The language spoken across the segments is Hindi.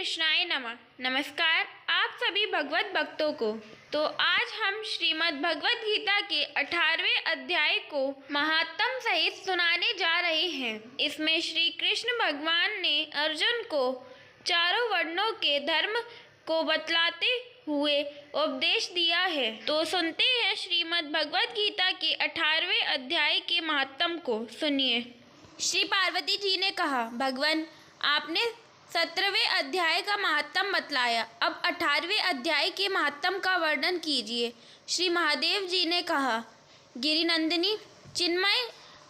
कृष्णाय नमः। नमस्कार आप सभी भगवत भक्तों को। तो आज हम श्रीमद् भगवत गीता के 18वें अध्याय को महात्म सहित सुनाने जा रहे हैं। इसमें श्री कृष्ण भगवान ने अर्जुन को चारों वर्णों के धर्म को बतलाते हुए उपदेश दिया है। तो सुनते हैं श्रीमद् भगवत गीता के 18वें अध्याय के महात्म को। सुनिए। श्री पार्वती जी ने कहा, भगवान आपने 17वें अध्याय का महात्म बतलाया, अब 18वें अध्याय के महात्म का वर्णन कीजिए। श्री महादेव जी ने कहा, गिरिनंदिनी चिन्मय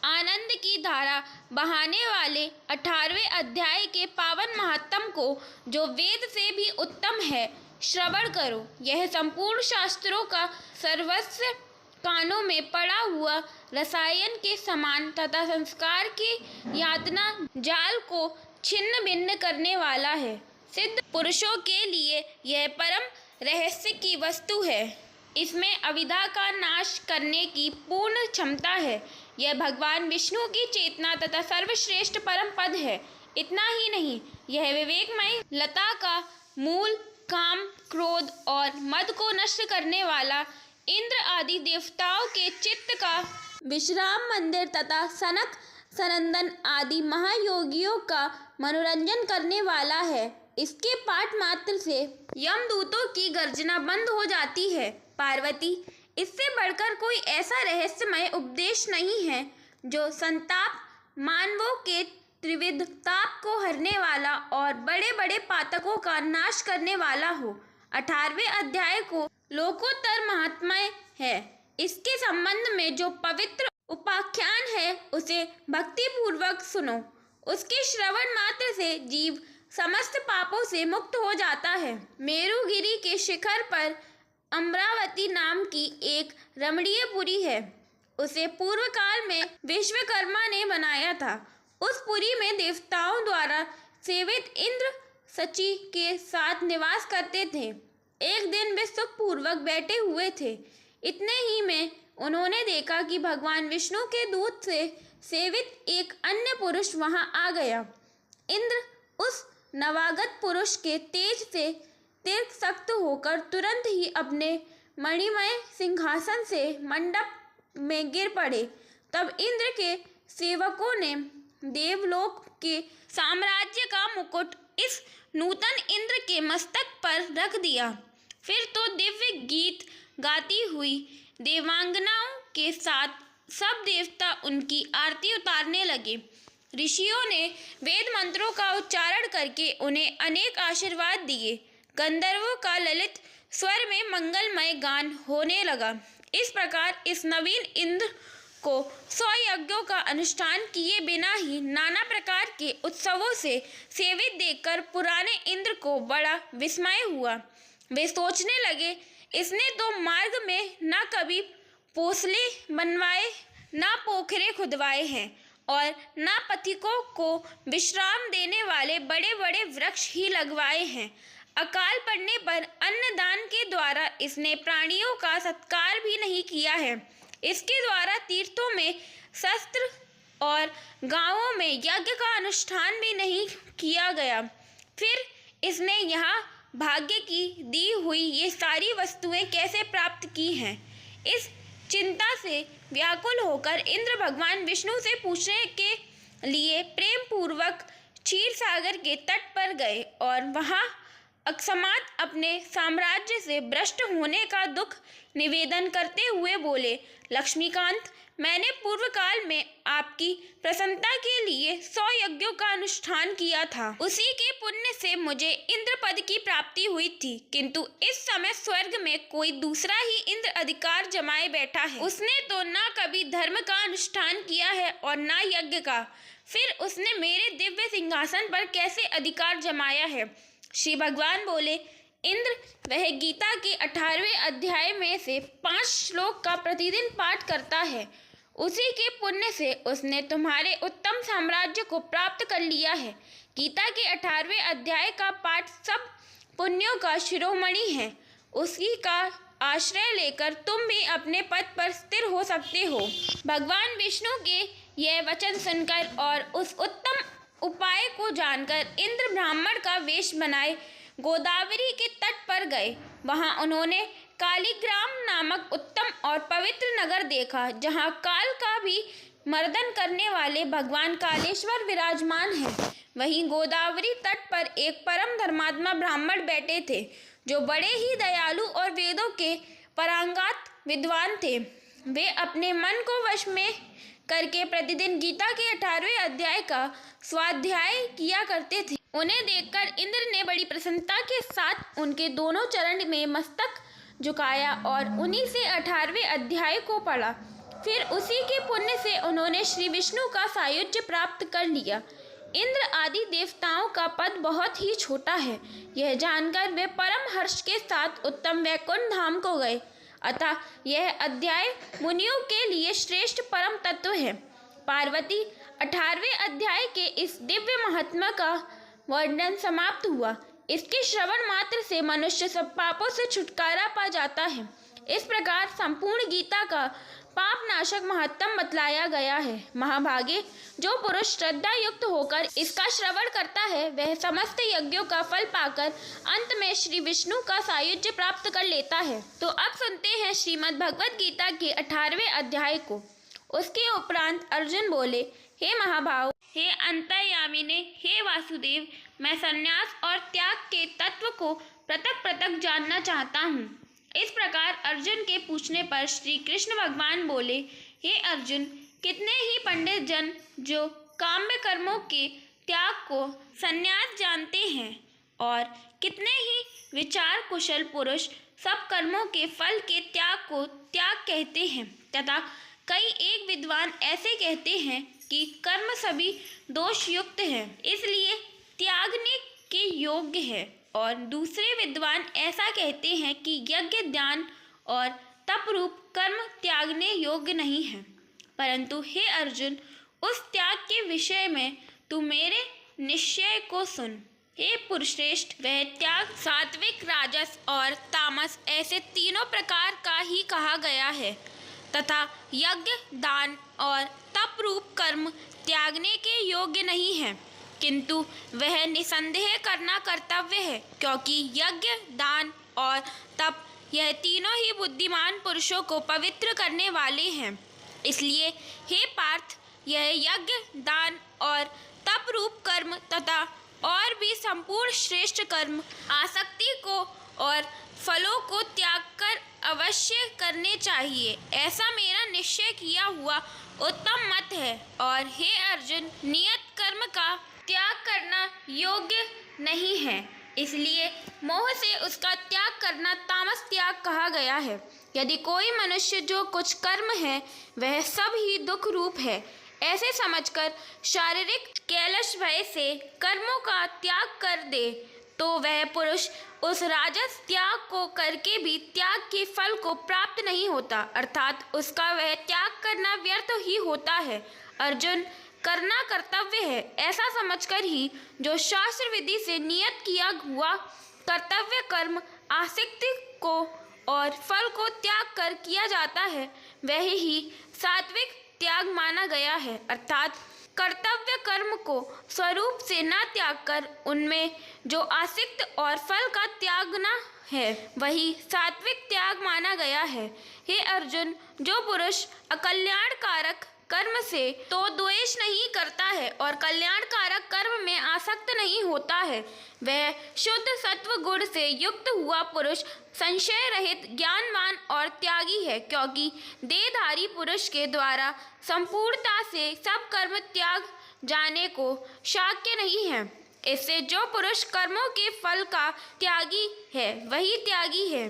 आनंद की धारा बहाने वाले 18वें अध्याय के पावन महात्म को, जो वेद से भी उत्तम है, श्रवण करो। यह संपूर्ण शास्त्रों का सर्वस्व कानों में पड़ा हुआ रसायन के समान तथा संस्कार के यातना जाल को छिन्न भिन्न करने वाला है। सिद्ध पुरुषों के लिए यह परम रहस्य की वस्तु है। इसमें अविद्या का नाश करने की पूर्ण क्षमता है। यह भगवान विष्णु की चेतना तथा सर्वश्रेष्ठ परम पद है। इतना ही नहीं, यह विवेकमय लता का मूल, काम, क्रोध और मद को नष्ट करने वाला, इंद्र आदि देवताओं के चित्त का विश्राम मंदिर तथा सनक सनंदन आदि महायोगियों का मनोरंजन करने वाला है। इसके पाठ मात्र से यमदूतों की गर्जना बंद हो जाती है। पार्वती, इससे बढ़कर कोई ऐसा रहस्यमय उपदेश नहीं है जो संताप मानवों के त्रिविध ताप को हरने वाला और बड़े बड़े पातकों का नाश करने वाला हो। 18वें अध्याय को लोकोत्तर महात्म्य है। इसके संबंध में जो पवित्र उपाख्यान है, उसे भक्ति पूर्वक सुनो। उसके श्रवण मात्र से जीव समस्त पापों से मुक्त हो जाता है। मेरुगिरी के शिखर पर अमरावती नाम की एक रमणीयपुरी है। उसे पूर्व काल में विश्वकर्मा ने बनाया था। उस पुरी में देवताओं द्वारा सेवित इंद्र सची के साथ निवास करते थे। एक दिन वे सुखपूर्वक बैठे हुए थे। इतने ही में उन्होंने देखा कि भगवान विष्णु के दूत से सेवित एक अन्य पुरुष वहां आ गया। इंद्र उस नवागत पुरुष के तेज से तिरसक्त होकर तुरंत ही अपने मणिमय सिंहासन से मंडप में गिर पड़े। तब इंद्र के सेवकों ने देवलोक के साम्राज्य का मुकुट इस नूतन इंद्र के मस्तक पर रख दिया। फिर तो दिव्य गीत गाती हुई देवांगनाओं के साथ सब देवता उनकी आरती उतारने लगे। ऋषियों ने वेद मंत्रों का उच्चारण करके उन्हें अनेक आशीर्वाद दिए। गंधर्वों का ललित स्वर में मंगलमय गान होने लगा। इस प्रकार इस नवीन इंद्र को 100 यज्ञों का अनुष्ठान किए बिना ही नाना प्रकार के उत्सवों से सेवित देखकर पुराने इंद्र को बड़ा विस्मय हुआ। वे सोचने लगे, इसने तो मार्ग में न कभी पोसले बनवाए, न पोखरे खुदवाए हैं और न पथिकों को विश्राम देने वाले बड़े बड़े वृक्ष ही लगवाए हैं। अकाल पड़ने पर अन्नदान के द्वारा इसने प्राणियों का सत्कार भी नहीं किया है। इसके द्वारा तीर्थों में शस्त्र और गांवों में यज्ञ का अनुष्ठान भी नहीं किया गया। फिर इसने यहाँ भाग्य की दी हुई ये सारी वस्तुएं कैसे प्राप्त की हैं? इस चिंता से व्याकुल होकर इंद्र भगवान विष्णु से पूछने के लिए प्रेम पूर्वक क्षीर सागर के तट पर गए और वहां अकस्मात अपने साम्राज्य से भ्रष्ट होने का दुख निवेदन करते हुए बोले, लक्ष्मीकांत, मैंने पूर्व काल में आपकी प्रसन्नता के लिए 100 यज्ञों का अनुष्ठान किया था। उसी के पुण्य से मुझे इंद्र पद की प्राप्ति हुई थी, किंतु इस समय स्वर्ग में कोई दूसरा ही इंद्र अधिकार जमाए बैठा है। उसने तो न कभी धर्म का अनुष्ठान किया है और न यज्ञ का। फिर उसने मेरे दिव्य सिंहासन पर कैसे अधिकार जमाया है? श्री भगवान बोले, इंद्र वह गीता के 18वें अध्याय में से 5 श्लोक का प्रतिदिन पाठ करता है। उसी के पुण्य से उसने तुम्हारे उत्तम साम्राज्य को प्राप्त कर लिया है। गीता के 18वें अध्याय का पाठ सब पुण्यों का शिरोमणि है। उसी का आश्रय लेकर तुम भी अपने पद पर स्थिर हो सकते हो। भगवान विष्णु के यह वचन सुनकर और उस उत्तम उपाय को जानकर इंद्र ब्राह्मण का वेश बनाए गोदावरी के तट पर गए। वहां उन्होंने कालीग्राम नामक उत्तम और पवित्र नगर देखा, जहां काल का भी मर्दन करने वाले भगवान कालेश्वर विराजमान हैं। वहीं गोदावरी तट पर एक परम धर्मात्मा ब्राह्मण बैठे थे, जो बड़े ही दयालु और वेदों के पारंगत विद्वान थे। वे अपने मन को वश में करके प्रतिदिन गीता के 18वें अध्याय का स्वाध्याय किया करते थे। उन्हें देखकर इंद्र ने बड़ी प्रसन्नता के साथ उनके दोनों चरण में मस्तक झुकाया और उन्हीं से 18वें अध्याय को पढ़ा। फिर उसी के पुण्य से उन्होंने श्री विष्णु का सायुज्य प्राप्त कर लिया। इंद्र आदि देवताओं का पद बहुत ही छोटा है, यह जानकर वे परम हर्ष के साथ उत्तम वैकुंठ धाम को गए। अतः यह अध्याय मुनियों के लिए श्रेष्ठ परम तत्व है। पार्वती 18वें अध्याय के इस दिव्य महात्मा का वर्णन समाप्त हुआ। इसके श्रवण मात्र से मनुष्य सब पापों से छुटकारा पा जाता है। इस प्रकार संपूर्ण गीता का पाप नाशक महत्तम बतलाया गया है। महाभागे, जो पुरुष श्रद्धा युक्त होकर इसका श्रवण करता है, वह समस्त यज्ञों का फल पाकर अंत में श्री विष्णु का सायुज्य प्राप्त कर लेता है। तो अब सुनते हैं श्रीमद् भगवद गीता के 18वें अध्याय को। उसके उपरांत अर्जुन बोले, हे महाभाव, हे अंतर्यामिने, हे वासुदेव, मैं संन्यास और त्याग के तत्व को पृथक पृथक जानना चाहता हूँ। इस प्रकार अर्जुन के पूछने पर श्री कृष्ण भगवान बोले, हे अर्जुन, कितने ही पंडित जन जो काम्य कर्मों के त्याग को संन्यास जानते हैं, और कितने ही विचार कुशल पुरुष सब कर्मों के फल के त्याग को त्याग कहते हैं, तथा कई एक विद्वान ऐसे कहते हैं कि कर्म सभी दोष युक्त हैं, इसलिए त्यागने के योग्य है, और दूसरे विद्वान ऐसा कहते हैं कि यज्ञ, दान और तप रूप कर्म त्यागने योग्य नहीं है। परंतु हे अर्जुन, उस त्याग के विषय में तू मेरे निश्चय को सुन। हे पुरुषश्रेष्ठ, वह त्याग सात्विक, राजस और तामस ऐसे तीनों प्रकार का ही कहा गया है, तथा यज्ञ, दान और तप रूप कर्म त्यागने के योग्य नहीं है, किंतु वह निसंदेह करना कर्तव्य है, क्योंकि यज्ञ, दान और तप यह तीनों ही बुद्धिमान पुरुषों को पवित्र करने वाले हैं। इसलिए हे पार्थ, यह यज्ञ, दान और तप रूप कर्म तथा और भी संपूर्ण श्रेष्ठ कर्म आसक्ति को और फलों को त्याग कर अवश्य करने चाहिए, ऐसा मेरा निश्चय किया हुआ उत्तम मत है। और हे अर्जुन, नियत कर्म का त्याग करना योग्य नहीं है, इसलिए मोह से उसका त्याग करना तामस त्याग कहा गया है। यदि कोई मनुष्य जो कुछ कर्म है वह सब ही दुख रूप है, ऐसे समझकर शारीरिक कैलश भय से कर्मों का त्याग कर दे, तो वह पुरुष उस राजस त्याग को करके भी त्याग के फल को प्राप्त नहीं होता, अर्थात उसका वह त्याग करना व्यर्थ ही होता है। अर्जुन, करना कर्तव्य है, ऐसा समझकर ही जो शास्त्र विधि से नियत किया हुआ कर्तव्य कर्म आसक्ति को और फल को त्याग कर किया जाता है, वह ही सात्विक त्याग माना गया है, अर्थात कर्तव्य कर्म को स्वरूप से न त्याग कर उनमें जो आसक्त और फल का त्यागना है, वही सात्विक त्याग माना गया है। हे अर्जुन, जो पुरुष अकल्याणकारक कर्म से तो द्वेष नहीं करता है और कल्याणकारक कर्म में आसक्त नहीं होता है, वह शुद्ध सत्व गुण से युक्त हुआ पुरुष संशय रहित, ज्ञानवान और त्यागी है, क्योंकि देहधारी पुरुष के द्वारा संपूर्णता से सब कर्म त्याग जाने को शक्य नहीं है। इससे जो पुरुष कर्मों के फल का त्यागी है वही त्यागी है,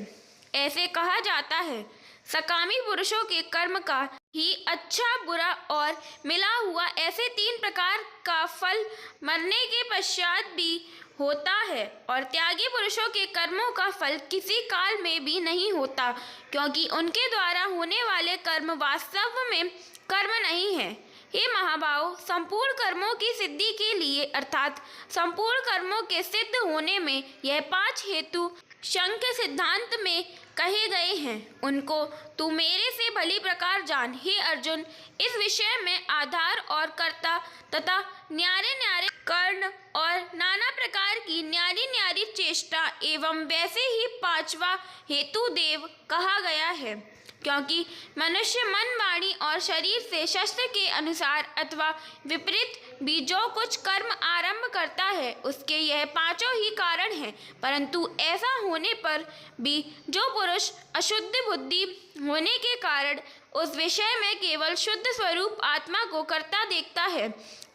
ऐसे कहा जाता है। सकामी पुरुषों के कर्म का ही अच्छा, बुरा और मिला हुआ ऐसे तीन प्रकार का फल मरने के पश्चात भी होता है, और त्यागी पुरुषों के कर्मों का फल किसी काल में भी नहीं होता, क्योंकि उनके द्वारा होने वाले कर्म वास्तव में कर्म नहीं है। हे महाभाव, संपूर्ण कर्मों की सिद्धि के लिए अर्थात संपूर्ण कर्मों के सिद्ध होने में यह 5 हेतु सांख्य सिद्धांत में कहे गए हैं, उनको तू मेरे से भली प्रकार जान। हे अर्जुन, इस विषय में आधार और कर्ता तथा न्यारे न्यारे कर्ण और नाना प्रकार की न्यारी न्यारी चेष्टा एवं वैसे ही पांचवा हेतु देव कहा गया है, क्योंकि मनुष्य मन, वाणी और शरीर से शस्त्र के अनुसार अथवा विपरीत भी जो कुछ कर्म आरंभ करता है, उसके यह पांचों ही कारण हैं। परंतु ऐसा होने पर भी जो पुरुष अशुद्ध बुद्धि होने के कारण उस विषय में केवल शुद्ध स्वरूप आत्मा को कर्ता देखता है,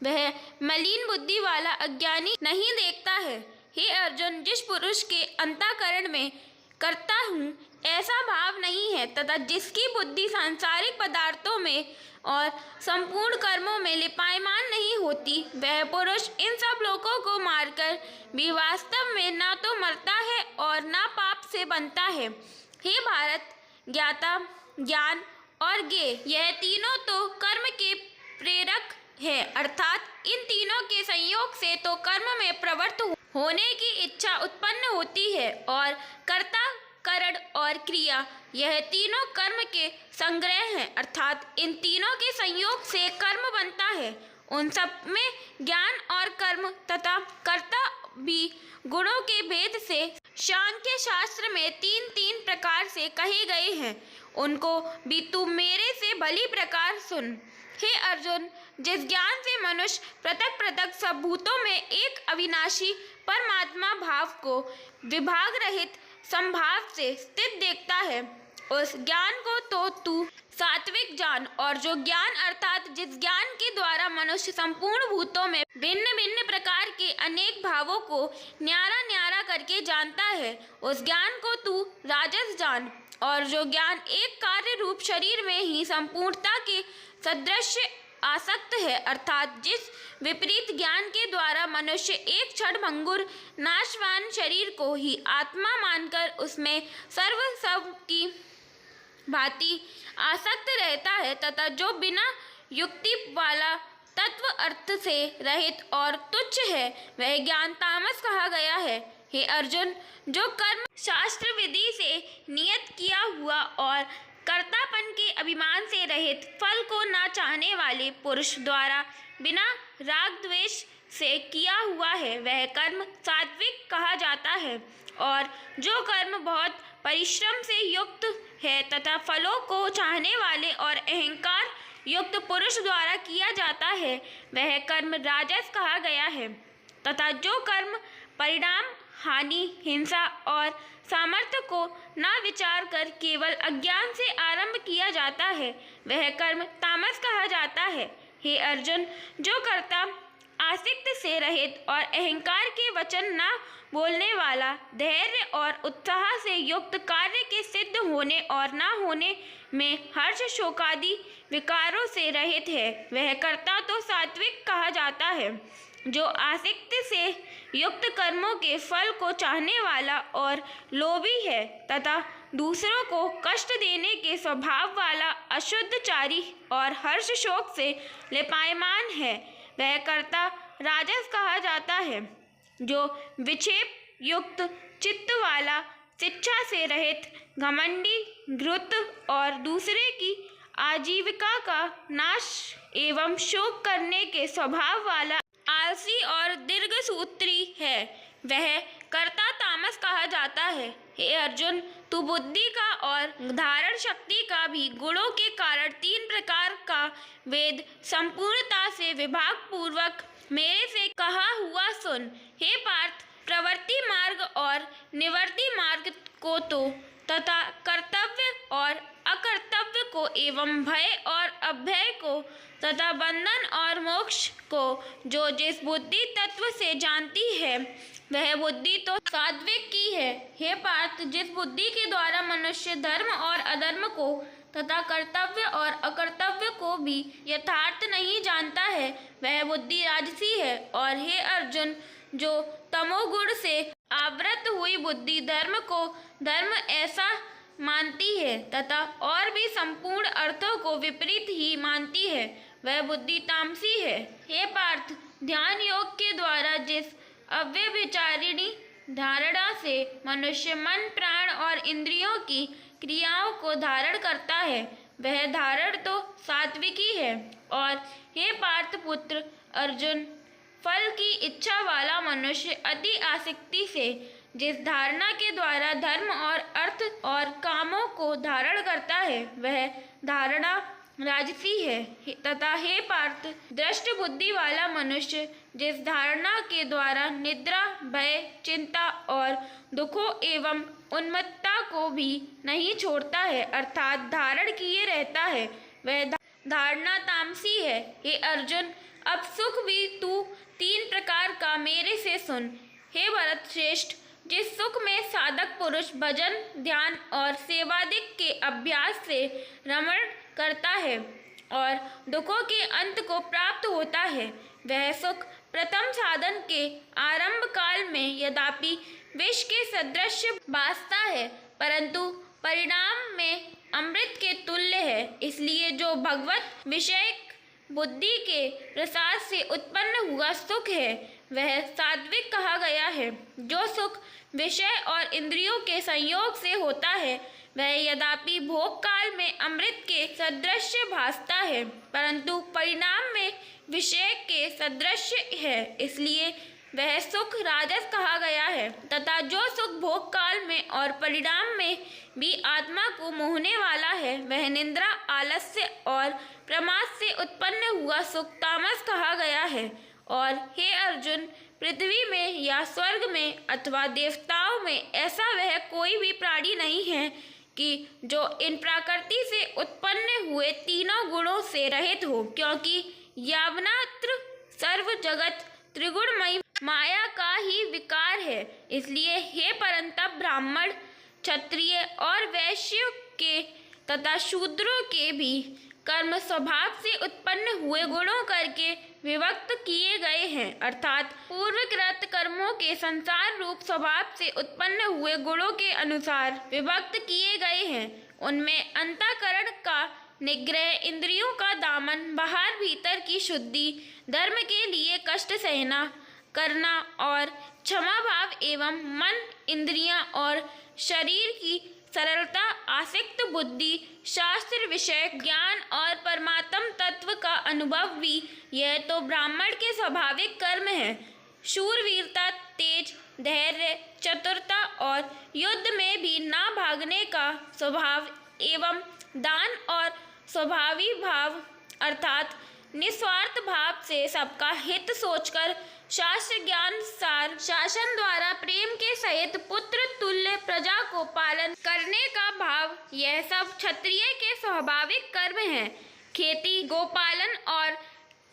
वह मलिन बुद्धि वाला अज्ञानी नहीं देखता है। हे अर्जुन, जिस पुरुष के अंतःकरण में करता हूँ ऐसा भाव नहीं है तथा जिसकी बुद्धि सांसारिक पदार्थों में और संपूर्ण कर्मों में लिपायमान नहीं होती, वह पुरुष इन सब लोगों को मारकर भी वास्तव में ना तो मरता है और ना पाप से बनता है। हे भारत, ज्ञाता, ज्ञान और ज्ञेय, यह तीनों तो कर्म के प्रेरक है, अर्थात इन तीनों के संयोग से तो कर्म में प्रवृत्त होने की इच्छा उत्पन्न होती है, और कर्ता, करण और क्रिया, यह तीनों कर्म के संग्रह हैं, अर्थात इन तीनों के संयोग से कर्म बनता है। उन सब में ज्ञान और कर्म तथा कर्ता भी गुणों के भेद से सांख्य शास्त्र में तीन तीन प्रकार से कहे गए हैं, उनको भी तू मेरे से भली प्रकार सुन। हे अर्जुन, जिस ज्ञान से मनुष्य पृथक पृथक सब भूतों में एक अविनाशी परमात्मा भाव को विभाग रहित संभाव से स्थित देखता है, उस ज्ञान को तो तू सात्विक जान। और जो ज्ञान अर्थात जिस ज्ञान के द्वारा मनुष्य संपूर्ण भूतों में भिन्न भिन्न प्रकार के अनेक भावों को न्यारा न्यारा करके जानता है, उस ज्ञान को तू राजस जान। और जो ज्ञान एक कार्य रूप शरीर में ही संपूर्णता के सदृश आसक्त है, अर्थात जिस विपरीत ज्ञान के द्वारा मनुष्य एक क्षण भंगुर नाशवान शरीर को ही आत्मा मानकर उसमें सर्व सब की भांति आसक्त रहता है, तथा जो बिना युक्ति वाला तत्व अर्थ से रहित और तुच्छ है, वह ज्ञान तामस कहा गया है। हे अर्जुन, जो कर्म शास्त्र विधि से नियत किया हुआ और कर्तापन के अभिमान से रहित फल को ना चाहने वाले पुरुष द्वारा बिना राग द्वेष से किया हुआ है, वह कर्म सात्विक कहा जाता है। और जो कर्म बहुत परिश्रम से युक्त है तथा फलों को चाहने वाले और अहंकार युक्त पुरुष द्वारा किया जाता है, वह कर्म राजस कहा गया है। तथा जो कर्म परिणाम, हानि, हिंसा और सामर्थ्य को ना विचार कर केवल अज्ञान से आरंभ किया जाता है, वह कर्म तामस कहा जाता है। हे अर्जुन, जो कर्ता आसक्ति से रहित और अहंकार के वचन ना बोलने वाला, धैर्य और उत्साह से युक्त, कार्य के सिद्ध होने और ना होने में हर्ष शोकादि विकारों से रहित है, वह कर्ता तो सात्विक कहा जाता है। जो आसक्ति से युक्त कर्मों के फल को चाहने वाला और लोभी है तथा दूसरों को कष्ट देने के स्वभाव वाला अशुद्धचारी और हर्ष शोक से लिपायमान है, वह कर्ता राजस कहा जाता है। जो विक्षेप युक्त चित्त वाला, शिक्षा से रहित, घमंडी, घृत और दूसरे की आजीविका का नाश एवं शोक करने के स्वभाव वाला आलसी और दीर्घसूत्री है, वह कर्ता तामस कहा जाता है। हे अर्जुन, तू बुद्धि का और धारण शक्ति का भी गुणों के कारण तीन प्रकार का वेद संपूर्णता से विभाग पूर्वक मेरे से कहा हुआ सुन। हे पार्थ, प्रवृत्ति मार्ग और निवृत्ति मार्ग को तो तथा कर्तव्य और अकर्तव्य को एवं भय और अभय को तथा बंधन और मोक्ष को जो जिस बुद्धि तत्व से जानती है, वह बुद्धि तो सात्विक की है। हे पार्थ, जिस बुद्धि के द्वारा मनुष्य धर्म और अधर्म को तथा कर्तव्य और अकर्तव्य को भी यथार्थ नहीं जानता है, वह बुद्धि राजसी है। और हे अर्जुन, जो तमोगुण से आवृत हुई बुद्धि धर्म को धर्म ऐसा मानती है तथा और भी संपूर्ण अर्थों को विपरीत ही मानती है, वह बुद्धि तामसी है। हे पार्थ, ध्यान योग के द्वारा जिस अव्यभिचारिणी धारणा से मनुष्य मन, प्राण और इंद्रियों की क्रियाओं को धारण करता है, वह धारण तो सात्विकी है। और हे पार्थ पुत्र अर्जुन, फल की इच्छा वाला मनुष्य अति आसक्ति से जिस धारणा के द्वारा धर्म और अर्थ और कामों को धारण करता है, वह धारणा राजसी है। तथा हे पार्थ, दृष्ट बुद्धि वाला मनुष्य जिस धारणा के द्वारा निद्रा, भय, चिंता और दुखों एवं उन्मत्तता को भी नहीं छोड़ता है, अर्थात धारण किए रहता है, वह धारणा तामसी है। हे अर्जुन, अब सुख भी तू 3 प्रकार का मेरे से सुन। हे भरत श्रेष्ठ, जिस सुख में साधक पुरुष भजन, ध्यान और सेवादिक के अभ्यास से रमण करता है और दुखों के अंत को प्राप्त होता है, वह सुख प्रथम साधन के आरंभ काल में यद्यपि विष के सदृश भासता है, परंतु परिणाम में अमृत के तुल्य है। इसलिए जो भगवत विषय बुद्धि के प्रसाद से उत्पन्न हुआ सुख है, वह सात्विक कहा गया है। जो सुख विषय और इंद्रियों के संयोग से होता है, वह यद्यपि भोग काल में अमृत के सदृश भासता है, परंतु परिणाम में विषय के सदृश है, इसलिए वह सुख राजस कहा गया है। तथा जो सुख भोग काल में और परिणाम में भी आत्मा को मोहने वाला है, वह निद्रा, आलस्य और प्रमाद से उत्पन्न हुआ सुख तामस कहा गया है। और हे अर्जुन, पृथ्वी में या स्वर्ग में अथवा देवताओं में ऐसा वह कोई भी प्राणी नहीं है कि जो इन प्रकृति से उत्पन्न हुए तीनों गुणों से रहित हो, क्योंकि यावनात्र सर्व जगत त्रिगुणमयी माया का ही विकार है। इसलिए हे परंतप ब्राह्मण, क्षत्रिय और वैश्य के तथा शूद्रों के भी कर्म स्वभाव से उत्पन्न हुए गुणों करके विभक्त किए गए हैं, अर्थात पूर्वकृत कर्मों के संसार रूप स्वभाव से उत्पन्न हुए गुणों के अनुसार विभक्त किए गए हैं। उनमें अंतःकरण का निग्रह, इंद्रियों का दमन, बाहर भीतर की शुद्धि, धर्म के लिए कष्ट सहना करना और क्षमा भाव एवं मन, इंद्रियां और शरीर की सरलता, आसक्त बुद्धि, शास्त्र विषय ज्ञान और परमात्म तत्व का अनुभव भी यह तो ब्राह्मण के स्वाभाविक कर्म है। शूरवीरता, तेज, धैर्य, चतुरता और युद्ध में भी ना भागने का स्वभाव एवं दान और स्वभावी भाव अर्थात निस्वार्थ भाव से सबका हित सोचकर शास्त्र ज्ञान सार शासन द्वारा प्रेम के सहित पुत्र तुल्य प्रजा को पालन करने का भाव, यह सब क्षत्रिय के स्वाभाविक कर्म हैं। खेती, गोपालन और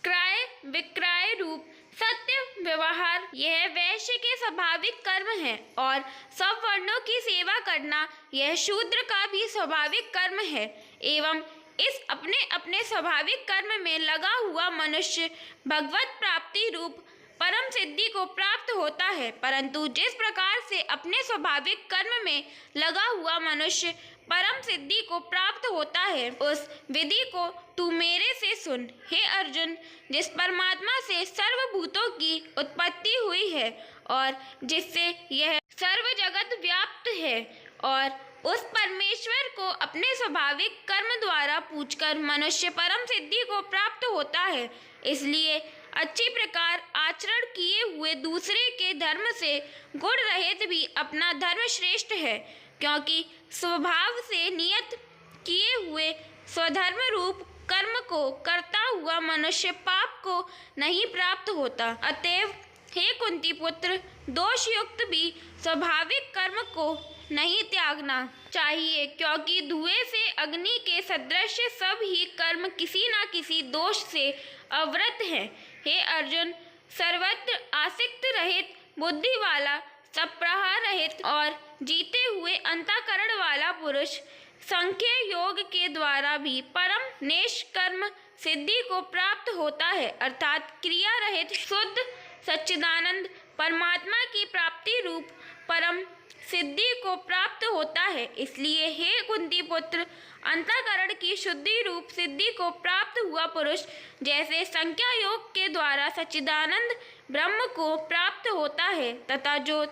क्रय विक्रय रूप सत्य व्यवहार, यह वैश्य के स्वाभाविक कर्म है। और सब वर्णों की सेवा करना, यह शूद्र का भी स्वाभाविक कर्म है। एवं इस अपने अपने स्वाभाविक कर्म में लगा हुआ मनुष्य भगवत प्राप्ति रूप परम सिद्धि को प्राप्त होता है। परंतु जिस प्रकार से अपने स्वाभाविक कर्म में लगा हुआ मनुष्य परम सिद्धि को प्राप्त होता है, उस विधि को तू मेरे से सुन। हे अर्जुन, जिस परमात्मा से सर्वभूतों की उत्पत्ति हुई है और जिससे यह सर्व जगत व्याप्त है, और उस परमेश्वर को अपने स्वाभाविक कर्म द्वारा पूजकर मनुष्य परम सिद्धि को प्राप्त होता है। इसलिए अच्छी प्रकार आचरण किए हुए दूसरे के धर्म से गुण रहित भी अपना धर्म श्रेष्ठ है, क्योंकि स्वभाव से नियत किए हुए स्वधर्म रूप कर्म को करता हुआ मनुष्य पाप को नहीं प्राप्त होता। अतएव हे कुंती पुत्र, दोषयुक्त भी स्वाभाविक कर्म को नहीं त्यागना चाहिए, क्योंकि धुएं से अग्नि के सदृश सब ही कर्म किसी न किसी दोष से अवरत हैं। हे अर्जुन, सर्वत्र आसक्त रहित बुद्धि वाला, सब प्रहार रहित और जीते हुए अंतःकरण वाला पुरुष संख्य योग के द्वारा भी परम निष्कर्म सिद्धि को प्राप्त होता है, अर्थात क्रिया रहित शुद्ध सच्चिदानंद परमात्मा की प्राप्ति रूप परम सिद्धि को प्राप्त होता है। इसलिए हे कुंती पुत्र, अंतःकरण की शुद्धि रूप सिद्धि को प्राप्त हुआ पुरुष जैसे संख्या योग के द्वारा सच्चिदानंद ब्रह्म को प्राप्त होता है, तथा जो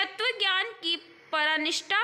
तत्व ज्ञान की परनिष्ठा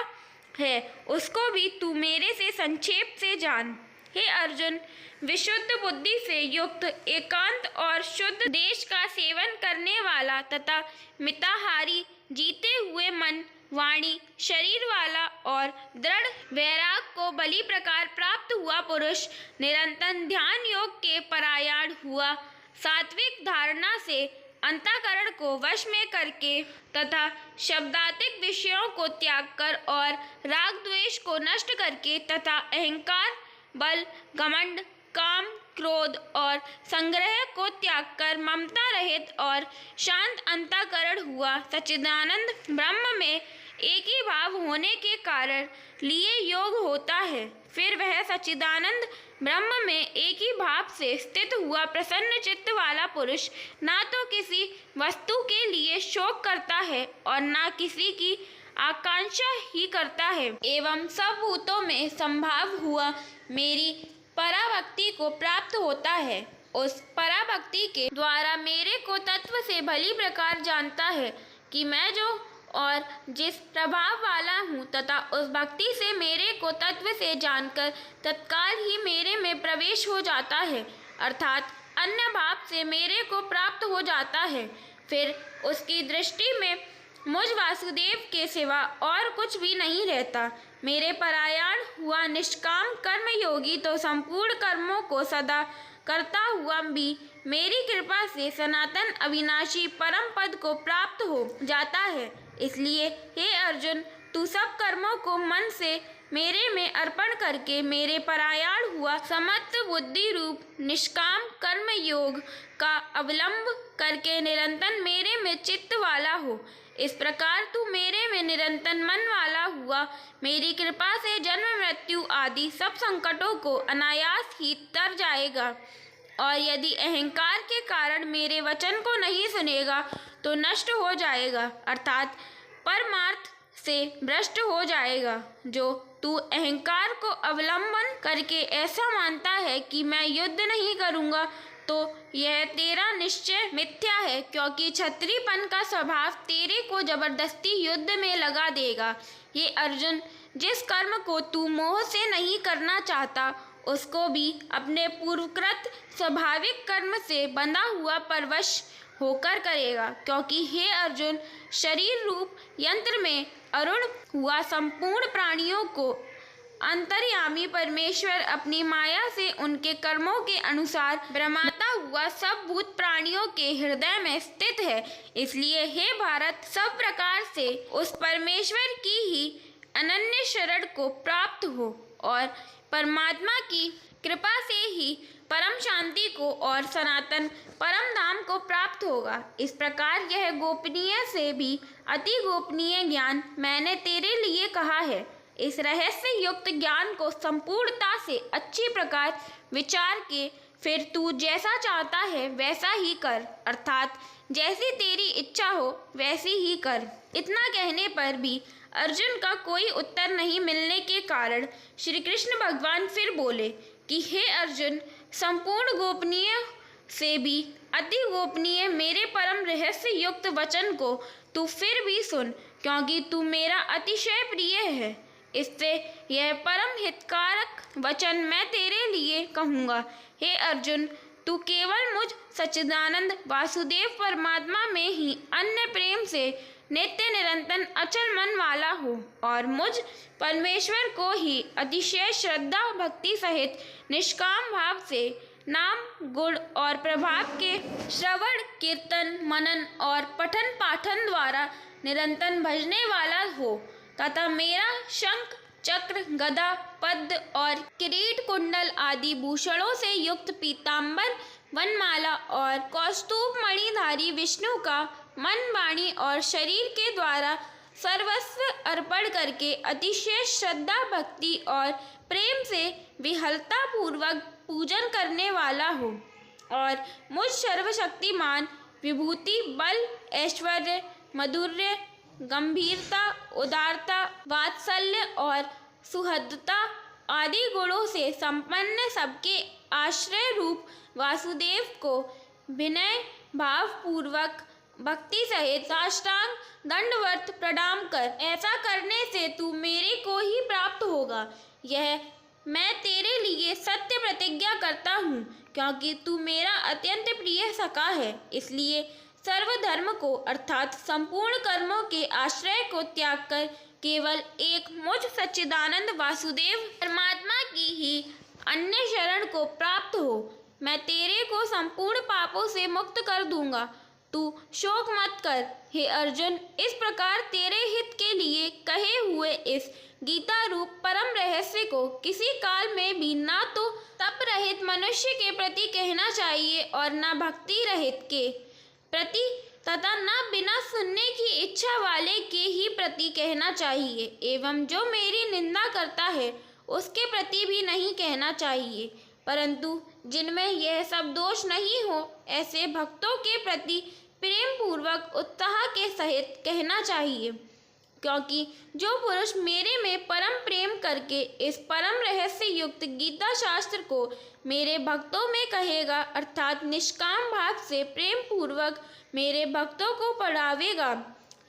है उसको भी तू मेरे से संक्षेप से जान। हे अर्जुन, विशुद्ध बुद्धि से युक्त, एकांत और शुद्ध देश का सेवन करने वाला तथा मिताहारी, जीते हुए मन, वाणी, शरीर वाला और दृढ़ वैराग को बलि प्रकार प्राप्त हुआ पुरुष, निरंतर ध्यान योग के परायण हुआ, सात्विक धारणा से अंतःकरण को वश में करके तथा शब्दातिक विषयों को त्याग कर और राग द्वेष को नष्ट करके तथा अहंकार, बल, घमंड, काम, क्रोध और संग्रह को त्याग कर ममता रहित और शांत अंतःकरण हुआ, सच्चिदानंद ब्रह्म में एक ही भाव होने के कारण लिए योग होता है। फिर वह सच्चिदानंद ब्रह्म में एक ही भाव से स्थित हुआ प्रसन्न चित्त वाला पुरुष ना तो किसी वस्तु के लिए शोक करता है और ना किसी की आकांक्षा ही करता है, एवं सब भूतों में संभाव हुआ मेरी पराभक्ति को प्राप्त होता है। उस पराभक्ति के द्वारा मेरे को तत्व से भली प्रकार जानता है कि मैं जो और जिस प्रभाव वाला हूँ तथा उस भक्ति से मेरे को तत्व से जानकर तत्काल ही मेरे में प्रवेश हो जाता है, अर्थात अन्य भाव से मेरे को प्राप्त हो जाता है। फिर उसकी दृष्टि में मुझ वासुदेव के सिवा और कुछ भी नहीं रहता। मेरे परायण हुआ निष्काम कर्म योगी तो संपूर्ण कर्मों को सदा करता हुआ भी मेरी कृपा से सनातन अविनाशी परम पद को प्राप्त हो जाता है। इसलिए हे अर्जुन, तू सब कर्मों को मन से मेरे में अर्पण करके मेरे परायण हुआ समत्व बुद्धि रूप निष्काम कर्म योग का अवलंब करके निरंतर मेरे में चित्त वाला हो। इस प्रकार तू मेरे में निरंतर मन वाला हुआ मेरी कृपा से जन्म मृत्यु आदि सब संकटों को अनायास ही तर जाएगा, और यदि अहंकार के कारण मेरे वचन को नहीं सुनेगा तो नष्ट हो जाएगा, अर्थात परमार्थ से भ्रष्ट हो जाएगा। जो तू अहंकार को अवलंबन करके ऐसा मानता है कि मैं युद्ध नहीं करूँगा, तो यह तेरा निश्चय मिथ्या है, क्योंकि क्षत्रियपन का स्वभाव तेरे को जबरदस्ती युद्ध में लगा देगा। ये अर्जुन, जिस कर्म को तू मोह से नहीं करना चाहता उसको भी अपने पूर्वकृत स्वाभाविक कर्म से बंधा हुआ परवश होकर करेगा, क्योंकि हे अर्जुन, शरीर रूप यंत्र में अरुण हुआ संपूर्ण प्राणियों को अंतर्यामी परमेश्वर अपनी माया से उनके कर्मों के अनुसार ब्रह्माता हुआ सब भूत प्राणियों के हृदय में स्थित है। इसलिए हे भारत, सब प्रकार से उस परमेश्वर की ही अनन्य शरण को प्राप्त हो और परमात्मा की कृपा से ही परम शांति को और सनातन परम धाम को प्राप्त होगा। इस प्रकार यह गोपनीय से भी अति गोपनीय ज्ञान मैंने तेरे लिए कहा है। इस रहस्य युक्त ज्ञान को संपूर्णता से अच्छी प्रकार विचार के फिर तू जैसा चाहता है वैसा ही कर, अर्थात जैसी तेरी इच्छा हो वैसी ही कर। इतना कहने पर भी अर्जुन का कोई उत्तर नहीं मिलने के कारण श्री कृष्ण भगवान फिर बोले कि हे अर्जुन, संपूर्ण गोपनीय से भी अति गोपनीय मेरे परम रहस्य युक्त वचन को तू फिर भी सुन, क्योंकि तू मेरा अतिशय प्रिय है। इससे यह परम हितकारक वचन मैं तेरे लिए कहूँगा। हे अर्जुन, तू केवल मुझ सच्चिदानंद वासुदेव परमात्मा में ही अन्य प्रेम से नित्य निरंतर अचल मन वाला हो और मुझ परमेश्वर को ही अतिशय श्रद्धा भक्ति सहित निष्काम भाव से नाम, गुण और प्रभाव के श्रवण, कीर्तन, मनन और पठन पाठन द्वारा निरंतर भजने वाला हो तथा मेरा शंख, चक्र, गदा, पद्म और किरीट, कुंडल आदि भूषणों से युक्त पीतांबर, वनमाला और कौस्तुभ मणिधारी विष्णु का मन, वाणी और शरीर के द्वारा सर्वस्व अर्पण करके अतिशय श्रद्धा भक्ति और प्रेम से विहलता पूर्वक पूजन करने वाला हो और मुझ सर्वशक्तिमान विभूति, बल, ऐश्वर्य, माधुर्य, गंभीरता, उदारता, वात्सल्य और सुहृदता आदि गुणों से संपन्न सबके आश्रय रूप वासुदेव को विनय भाव पूर्वक भक्ति सहित साष्टांग दंडवत प्रणाम कर। ऐसा करने से तू मेरे को ही प्राप्त होगा। यह मैं तेरे लिए सत्य प्रतिज्ञा करता हूँ, क्योंकि तू मेरा अत्यंत प्रिय सखा है। इसलिए सर्वधर्म को अर्थात संपूर्ण कर्मों के आश्रय को त्याग कर केवल एक मुझ सच्चिदानंद वासुदेव परमात्मा की ही अन्य शरण को प्राप्त हो। मैं तेरे को संपूर्ण पापों से मुक्त कर दूंगा। तू शोक मत कर हे अर्जुन। इस प्रकार तेरे हित के लिए कहे हुए इस गीता रूप परम रहस्य को किसी काल में भी ना तो तप रहित मनुष्य के प्रति कहना चाहिए और न भक्ति रहित के प्रति तथा न बिना सुनने की इच्छा वाले के ही प्रति कहना चाहिए, एवं जो मेरी निंदा करता है उसके प्रति भी नहीं कहना चाहिए। परंतु जिनमें यह सब दोष नहीं हो ऐसे भक्तों के प्रति प्रेम पूर्वक उत्साह के सहित कहना चाहिए, क्योंकि जो पुरुष मेरे में परम प्रेम करके इस परम रहस्य युक्त गीता शास्त्र को मेरे भक्तों में कहेगा अर्थात निष्काम भाव से प्रेम पूर्वक मेरे भक्तों को पढ़ावेगा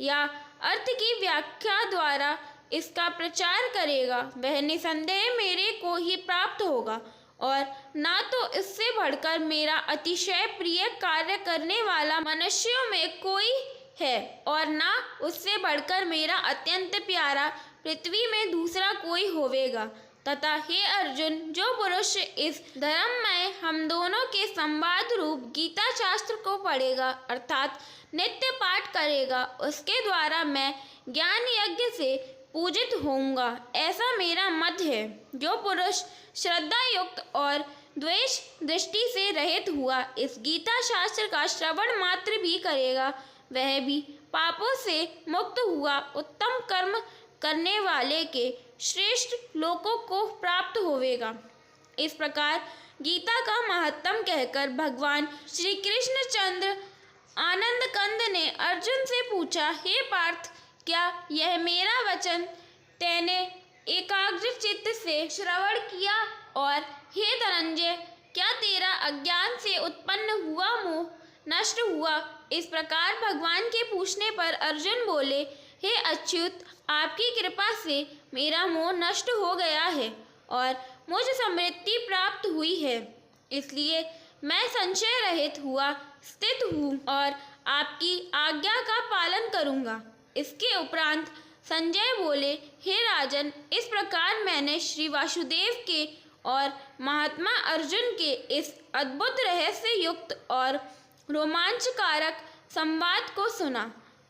या अर्थ की व्याख्या द्वारा इसका प्रचार करेगा, वह निसंदेह मेरे को ही प्राप्त होगा। और ना तो इससे बढ़कर मेरा अतिशय प्रिय कार्य करने वाला मनुष्यों में कोई है और ना उससे बढ़कर मेरा अत्यंत प्यारा पृथ्वी में दूसरा कोई होवेगा। तथा हे अर्जुन, जो पुरुष इस धर्ममय हम दोनों के संवाद रूप गीता शास्त्र को पढ़ेगा अर्थात नित्य पाठ करेगा, उसके द्वारा मैं ज्ञान यज्ञ से पूजित होऊंगा, ऐसा मेरा मत है। जो पुरुष श्रद्धा युक्त और द्वेष दृष्टि से रहित हुआ इस गीता शास्त्र का श्रवण मात्र भी करेगा, वह भी पापों से मुक्त हुआ उत्तम कर्म करने वाले के श्रेष्ठ लोकों को प्राप्त होवेगा। इस प्रकार गीता का महत्तम कहकर भगवान श्री कृष्णचंद्र आनंद कंद ने अर्जुन से पूछा, हे पार्थ, क्या यह मेरा वचन तैने एकाग्र चित्त से श्रवण किया? और हे धनंजय, क्या तेरा अज्ञान से उत्पन्न हुआ मोह नष्ट हुआ? इस प्रकार भगवान के पूछने पर अर्जुन बोले, हे अच्युत, आपकी कृपा से मेरा मोह नष्ट हो गया है और मुझ समृद्धि प्राप्त हुई है। इसलिए मैं संशय रहित हुआ स्थित हूँ और आपकी आज्ञा का पालन करूँगा। इसके उपरांत संजय बोले, हे राजन, इस प्रकार मैंने श्री वासुदेव के और महात्मा अर्जुन के इस अद्भुत रहस्य युक्त और रोमांचकारक संवाद को सुना।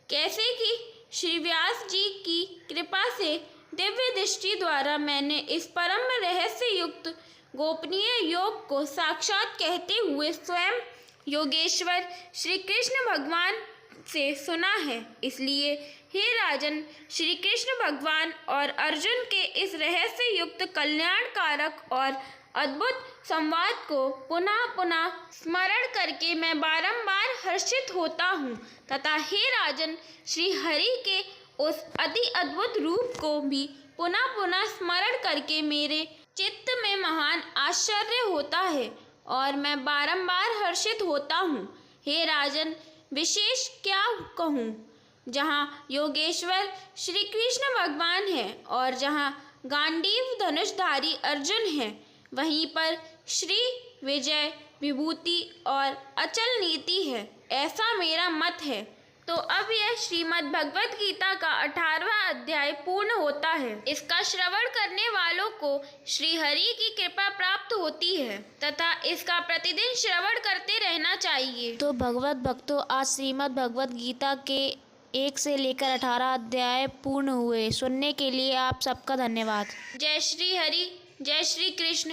कैसे कि श्री व्यास जी की कृपा से दिव्य दृष्टि द्वारा मैंने इस परम रहस्य युक्त गोपनीय योग को साक्षात कहते हुए स्वयं योगेश्वर श्री कृष्ण भगवान से सुना है। इसलिए हे राजन, श्री कृष्ण भगवान और अर्जुन के इस रहस्य युक्त कल्याणकारक और अद्भुत संवाद को पुनः पुनः स्मरण करके मैं बारंबार हर्षित होता हूँ तथा हे राजन, श्री हरि के उस अति अद्भुत रूप को भी पुनः पुनः स्मरण करके मेरे चित्त में महान आश्चर्य होता है और मैं बारंबार हर्षित होता हूँ। हे राजन, विशेष क्या कहूँ, जहाँ योगेश्वर श्री कृष्ण भगवान है और जहाँ गांडीव धनुषधारी अर्जुन है, वहीं पर श्री विजय विभूति और अचल नीति है, ऐसा मेरा मत है। तो अब यह श्रीमद् भगवत गीता का 18वां अध्याय पूर्ण होता है। इसका श्रवण करने वालों को श्री हरि की कृपा प्राप्त होती है तथा इसका प्रतिदिन श्रवण करते रहना चाहिए। तो भगवत भक्तों, आज श्रीमद् भगवत गीता के 1 से लेकर 18 अध्याय पूर्ण हुए। सुनने के लिए आप सबका धन्यवाद। जय श्री हरि, जय श्री कृष्ण।